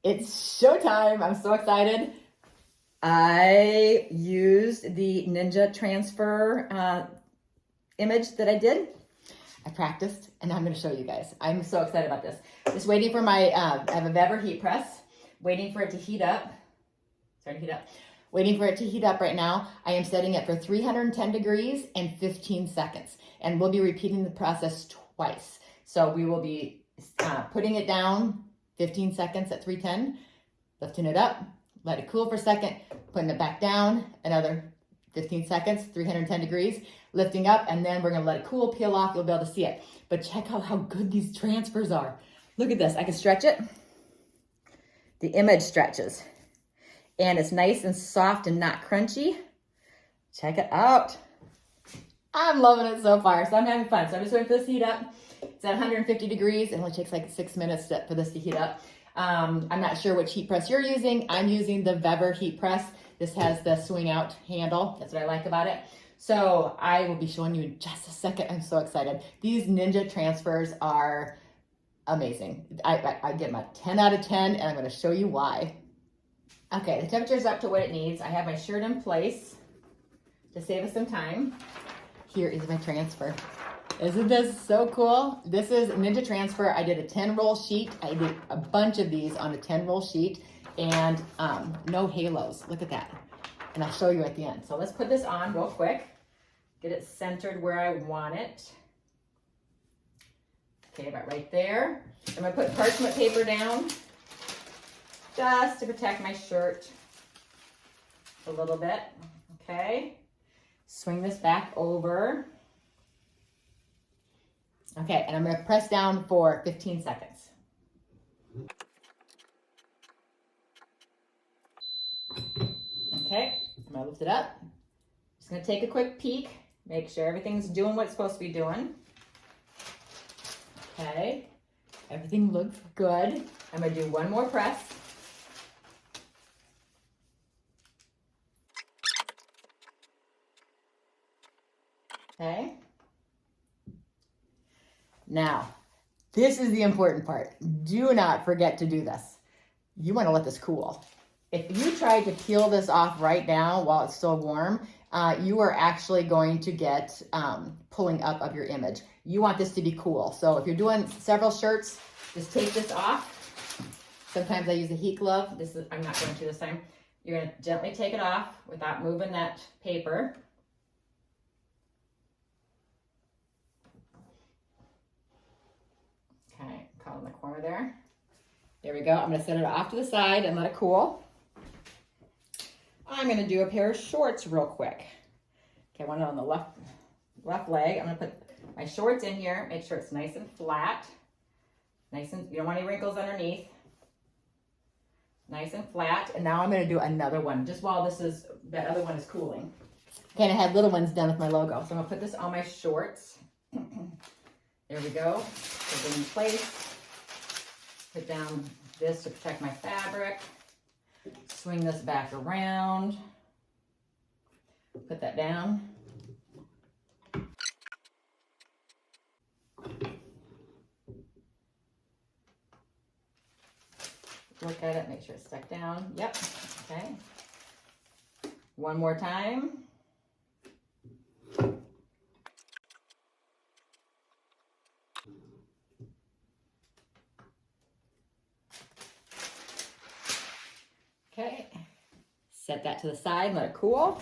It's showtime. I'm so excited. I used the NinjaTransfer image that I did. I practiced, and I'm going to show you guys. I'm so excited about this. Just waiting for my, I have a Weber heat press, waiting for it to heat up. Starting to heat up. Waiting for it to heat up right now. I am setting it for 310 degrees and 15 seconds. And we'll be repeating the process twice. So we will be putting it down 15 seconds at 310, lifting it up, let it cool for a second, putting it back down, another 15 seconds, 310 degrees, lifting up, and then we're gonna let it cool, peel off, you'll be able to see it. But check out how good these transfers are. Look at this, I can stretch it. The image stretches. And it's nice and soft and not crunchy. Check it out. I'm loving it so far, so I'm having fun. So I'm just waiting for this to heat up. It's at 150 degrees. It only takes like 6 minutes for this to heat up. I'm not sure which heat press you're using. I'm using the Weber heat press. This has the swing out handle. That's what I like about it. So I will be showing you in just a second. I'm so excited. These NinjaTransfers are amazing. I give them a 10 out of 10, and I'm gonna show you why. Okay, the temperature's up to what it needs. I have my shirt in place to save us some time. Here is my transfer. Isn't this so cool? This is NinjaTransfer. I did a 10-roll sheet. I did a bunch of these on a 10-roll sheet, and no halos. Look at that. And I'll show you at the end. So let's put this on real quick. Get it centered where I want it. Okay, about right there. I'm gonna put parchment paper down just to protect my shirt a little bit. Okay, swing this back over. Okay, and I'm gonna press down for 15 seconds. Okay, I'm gonna lift it up. Just gonna take a quick peek, make sure everything's doing what it's supposed to be doing. Okay, everything looks good. I'm gonna do one more press. Okay. Now, this is the important part. Do not forget to do this. You want to let this cool. If you try to peel this off right now while it's still warm, you are actually going to get pulling up of your image. You want this to be cool. So if you're doing several shirts, just take this off. Sometimes I use a heat glove. I'm not going to this time. You're going to gently take it off without moving that paper. Okay, caught in the corner there. There we go. I'm going to set it off to the side and let it cool. I'm going to do a pair of shorts real quick. Okay, one on the left leg. I'm going to put my shorts in here. Make sure it's nice and flat. You don't want any wrinkles underneath. Nice and flat. And now I'm going to do another one just while that other one is cooling. Okay, and I had little ones done with my logo. So I'm going to put this on my shorts. There we go. Put it in place. Put down this to protect my fabric. Swing this back around. Put that down. Look at it, make sure it's stuck down. Yep, okay. One more time. Okay, set that to the side, let it cool.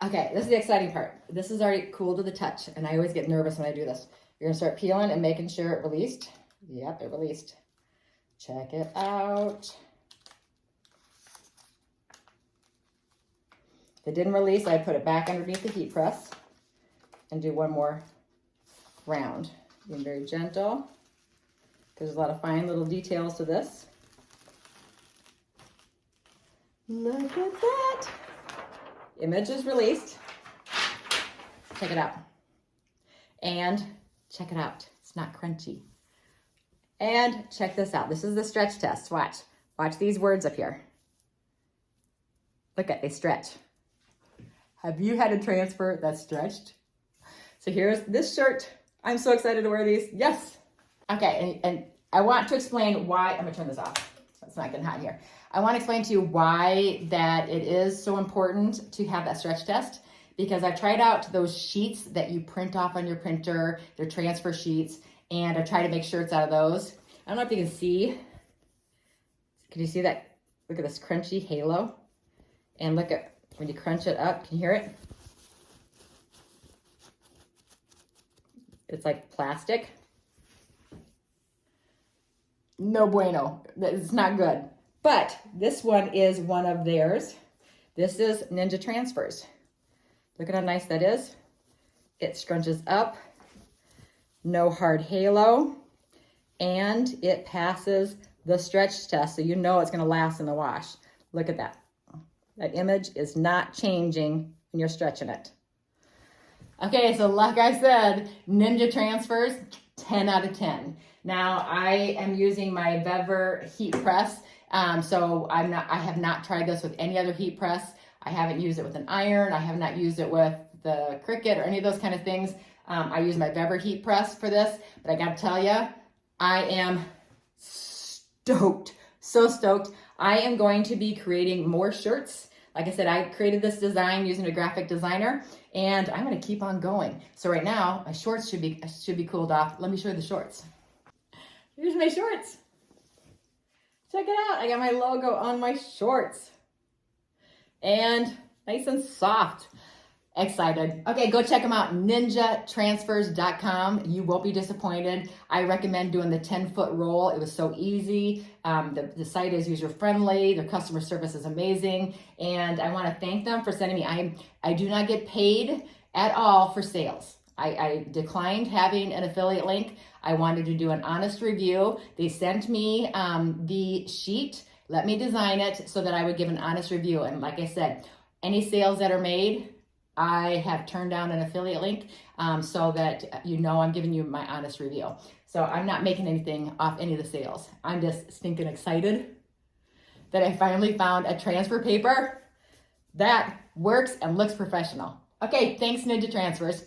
Okay, this is the exciting part. This is already cool to the touch, and I always get nervous when I do this. You're gonna start peeling and making sure it released. Yep, it released. Check it out. If it didn't release, I'd put it back underneath the heat press and do one more round. Being very gentle, because there's a lot of fine little details to this. Look at that. Image is released. Check it out. And check it out. It's not crunchy. And check this out. This is the stretch test. Watch. Watch these words up here. Look at, they stretch. Have you had a transfer that's stretched? So here's this shirt. I'm so excited to wear these. Yes. Okay, and I want to explain why, I'm gonna turn this off. It's not getting hot in here. I want to explain to you why that it is so important to have that stretch test, because I've tried out those sheets that you print off on your printer, they're transfer sheets, and I try to make shirts out of those. I don't know if you can see. Can you see that? Look at this crunchy halo. And look at, when you crunch it up, can you hear it? It's like plastic. No bueno, it's not good. But this one is one of theirs. This is NinjaTransfers. Look at how nice that is. It scrunches up, no hard halo, and it passes the stretch test, so you know it's gonna last in the wash. Look at that. That image is not changing when you're stretching it. Okay, so like I said, NinjaTransfers, 10 out of 10. Now I am using my Bever heat press, so I have not tried this with any other heat press. I haven't used it with an iron. I have not used it with the Cricut or any of those kind of things. I use my Bever heat press for this, but I gotta tell you, I am stoked, so stoked. I am going to be creating more shirts. Like I said, I created this design using a graphic designer, and I'm gonna keep on going. So right now, my shorts should be cooled off. Let me show you the shorts. Here's my shorts. Check it out. I got my logo on my shorts. And nice and soft. Excited. Okay, go check them out, NinjaTransfers.com. You won't be disappointed. I recommend doing the 10-foot roll. It was so easy. The site is user-friendly. Their customer service is amazing. And I want to thank them for sending me. I do not get paid at all for sales. I declined having an affiliate link. I wanted to do an honest review. They sent me the sheet, let me design it so that I would give an honest review. And like I said, any sales that are made, I have turned down an affiliate link so that you know I'm giving you my honest review. So I'm not making anything off any of the sales. I'm just stinking excited that I finally found a transfer paper that works and looks professional. Okay, thanks NinjaTransfers.